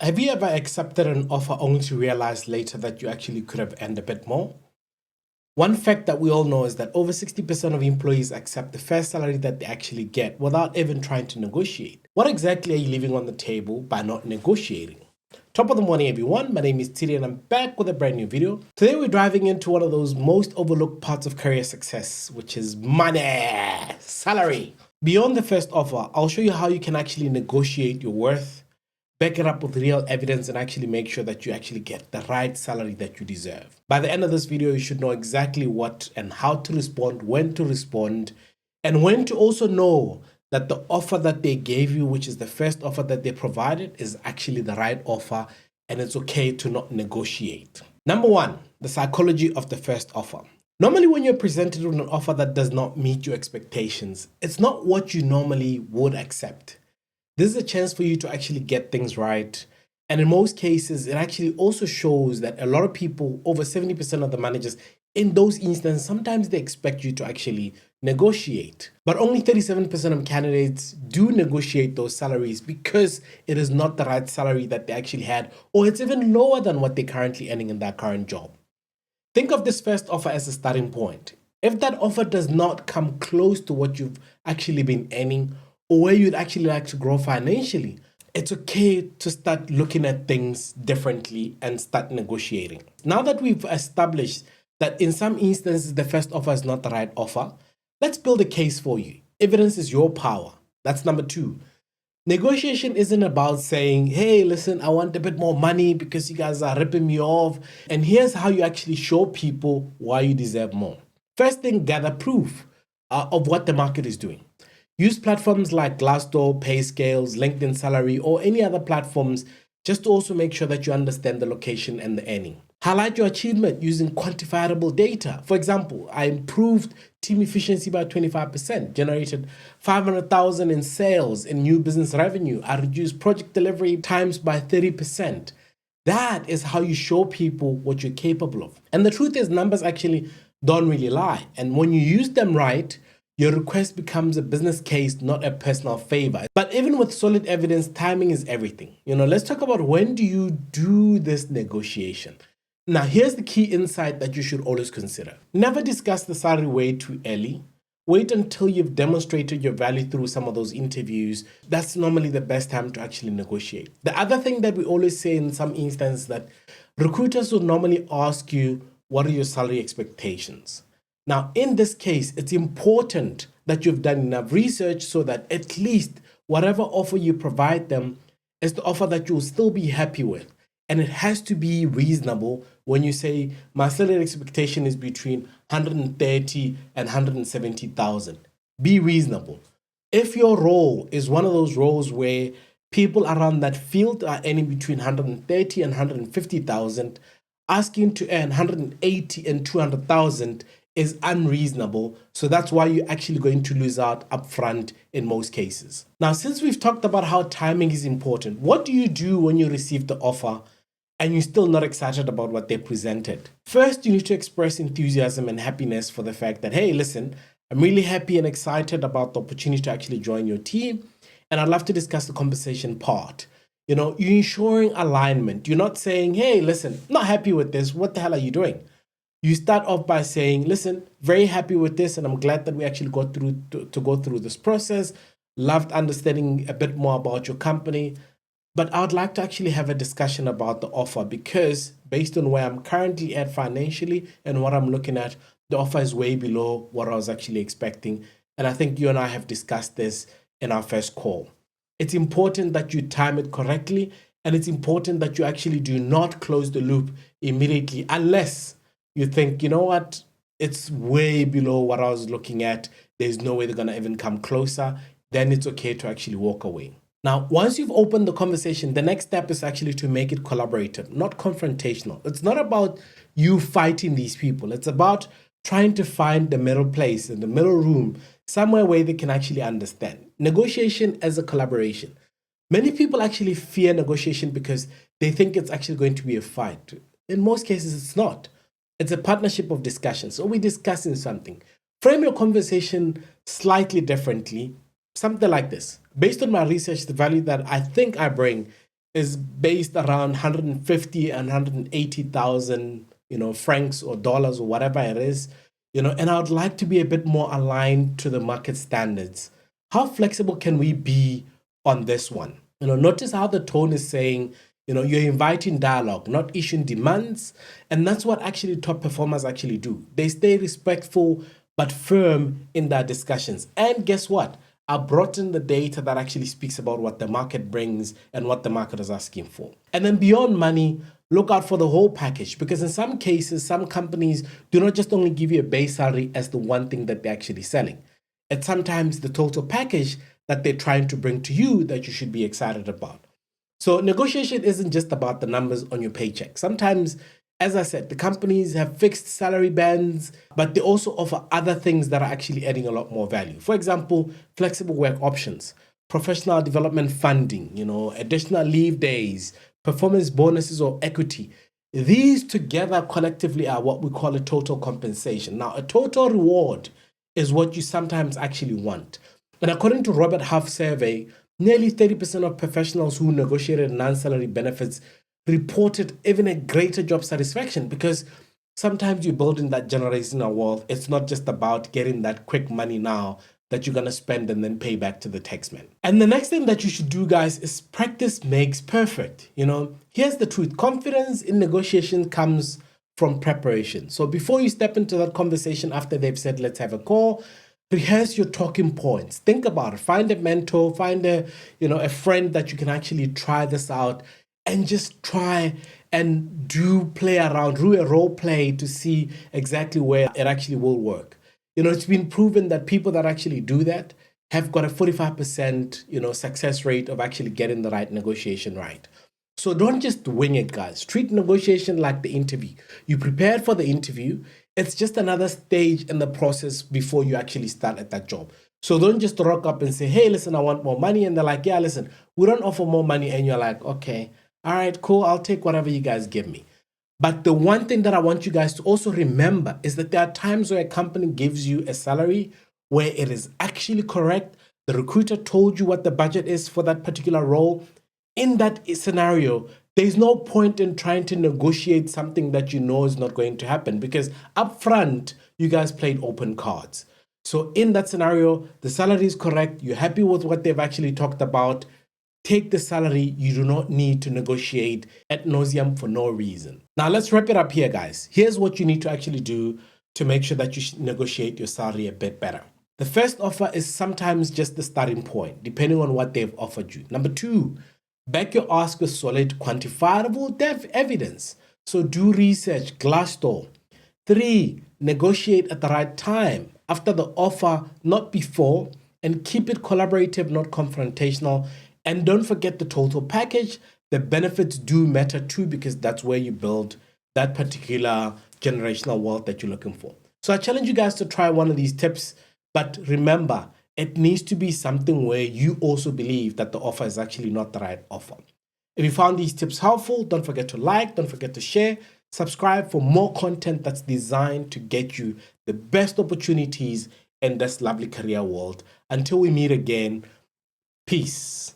Have you ever accepted an offer only to realize later that you actually could have earned a bit more? One fact that we all know is that over 60% of employees accept the first salary that they actually get without even trying to negotiate. What exactly are you leaving on the table by not negotiating? Top of the morning, everyone. My name is Tshidi and I'm back with a brand new video. Today we're diving into one of those most overlooked parts of career success, which is money, salary. Beyond the first offer, I'll show you how you can actually negotiate your worth, back it up with real evidence, and actually make sure that you actually get the right salary that you deserve. By the end of this video, you should know exactly what and how to respond, when to respond, and when to also know that the offer that they gave you, which is the first offer that they provided, is actually the right offer, and it's okay to not negotiate. Number one, the psychology of the first offer. Normally, when you're presented with an offer that does not meet your expectations, it's not what you normally would accept. This is a chance for you to actually get things right. And in most cases, it actually also shows that a lot of people, over 70% of the managers, in those instances, sometimes they expect you to actually negotiate. But only 37% of candidates do negotiate those salaries because it is not the right salary that they actually had, or it's even lower than what they're currently earning in their current job. Think of this first offer as a starting point. If that offer does not come close to what you've actually been earning, or where you'd actually like to grow financially, it's okay to start looking at things differently and start negotiating. Now that we've established that in some instances the first offer is not the right offer, let's build a case for you. Evidence is your power. That's number two. Negotiation isn't about saying, hey, listen, I want a bit more money because you guys are ripping me off. And here's how you actually show people why you deserve more. First thing, gather proof of what the market is doing. Use platforms like Glassdoor, PayScales, LinkedIn Salary, or any other platforms just to also make sure that you understand the location and the earning. Highlight your achievement using quantifiable data. For example, I improved team efficiency by 25%, generated 500,000 in sales in new business revenue. I reduced project delivery times by 30%. That is how you show people what you're capable of. And the truth is, numbers actually don't really lie. And when you use them right, your request becomes a business case, not a personal favor. But even with solid evidence, timing is everything. Let's talk about when do you do this negotiation. Now, here's the key insight that you should always consider. Never discuss the salary way too early. Wait until you've demonstrated your value through some of those interviews. That's normally the best time to actually negotiate. The other thing that we always say in some instances that recruiters will normally ask you, what are your salary expectations? Now, in this case, it's important that you've done enough research so that at least whatever offer you provide them is the offer that you'll still be happy with. And it has to be reasonable when you say my salary expectation is between 130 and 170,000. Be reasonable. If your role is one of those roles where people around that field are earning between 130 and 150,000, asking to earn 180 and 200,000 is unreasonable. So that's why you're actually going to lose out upfront in most cases. Now, since we've talked about how timing is important, what do you do when you receive the offer and you're still not excited about what they presented? First, you need to express enthusiasm and happiness for the fact that, hey, listen, I'm really happy and excited about the opportunity to actually join your team. And I'd love to discuss the compensation part. You're ensuring alignment. You're not saying, hey, listen, not happy with this. What the hell are you doing? You start off by saying, listen, very happy with this, and I'm glad that we actually got through to go through this process. Loved understanding a bit more about your company. But I would like to actually have a discussion about the offer because based on where I'm currently at financially and what I'm looking at, the offer is way below what I was actually expecting. And I think you and I have discussed this in our first call. It's important that you time it correctly, and it's important that you actually do not close the loop immediately unless you think, you know what, it's way below what I was looking at. There's no way they're going to even come closer. Then it's okay to actually walk away. Now, once you've opened the conversation, the next step is actually to make it collaborative, not confrontational. It's not about you fighting these people. It's about trying to find the middle place in the middle room, somewhere where they can actually understand. Negotiation as a collaboration. Many people actually fear negotiation because they think it's actually going to be a fight. In most cases, it's not. It's a partnership of discussion. So we're discussing something. Frame your conversation slightly differently. Something like this. Based on my research, the value that I think I bring is based around 150 and 180,000, francs or dollars or whatever it is, and I would like to be a bit more aligned to the market standards. How flexible can we be on this one? Notice how the tone is saying, you're inviting dialogue, not issuing demands. And that's what actually top performers actually do. They stay respectful but firm in their discussions. And guess what? I brought in the data that actually speaks about what the market brings and what the market is asking for. And then beyond money, look out for the whole package, because in some cases, some companies do not just only give you a base salary as the one thing that they're actually selling. It's sometimes the total package that they're trying to bring to you that you should be excited about. So negotiation isn't just about the numbers on your paycheck. Sometimes, as I said, the companies have fixed salary bands, but they also offer other things that are actually adding a lot more value. For example, flexible work options, professional development funding, additional leave days, performance bonuses or equity. These together collectively are what we call a total compensation. Now, a total reward is what you sometimes actually want. And according to Robert Half's survey, nearly 30% of professionals who negotiated non-salary benefits reported even a greater job satisfaction, because sometimes you're building that generational wealth. It's not just about getting that quick money now that you're going to spend and then pay back to the taxman. And the next thing that you should do, guys, is practice makes perfect. Here's the truth. Confidence in negotiation comes from preparation. So before you step into that conversation after they've said, let's have a call, rehearse your talking points. Think about it. Find a mentor, find a friend that you can actually try this out, and just try and play around, do a role play to see exactly where it actually will work. It's been proven that people that actually do that have got a 45%, success rate of actually getting the right negotiation right. So don't just wing it, guys. Treat negotiation like the interview. You prepared for the interview. It's just another stage in the process before you actually start at that job. So don't just rock up and say, hey, listen, I want more money. And they're like, yeah, listen, we don't offer more money. And you're like, okay, all right, cool. I'll take whatever you guys give me. But the one thing that I want you guys to also remember is that there are times where a company gives you a salary where it is actually correct. The recruiter told you what the budget is for that particular role. In that scenario, there's no point in trying to negotiate something that you know is not going to happen, because up front, you guys played open cards. So in that scenario, the salary is correct. You're happy with what they've actually talked about. Take the salary. You do not need to negotiate ad nauseum for no reason. Now, let's wrap it up here, guys. Here's what you need to actually do to make sure that you negotiate your salary a bit better. The first offer is sometimes just the starting point, depending on what they've offered you. Number two, back your ask with solid, quantifiable evidence. So do research, Glassdoor. 3, negotiate at the right time, after the offer, not before, and keep it collaborative, not confrontational. And don't forget the total package. The benefits do matter too, because that's where you build that particular generational wealth that you're looking for. So I challenge you guys to try one of these tips, but remember, it needs to be something where you also believe that the offer is actually not the right offer. If you found these tips helpful, don't forget to like, don't forget to share, subscribe for more content that's designed to get you the best opportunities in this lovely career world. Until we meet again, peace.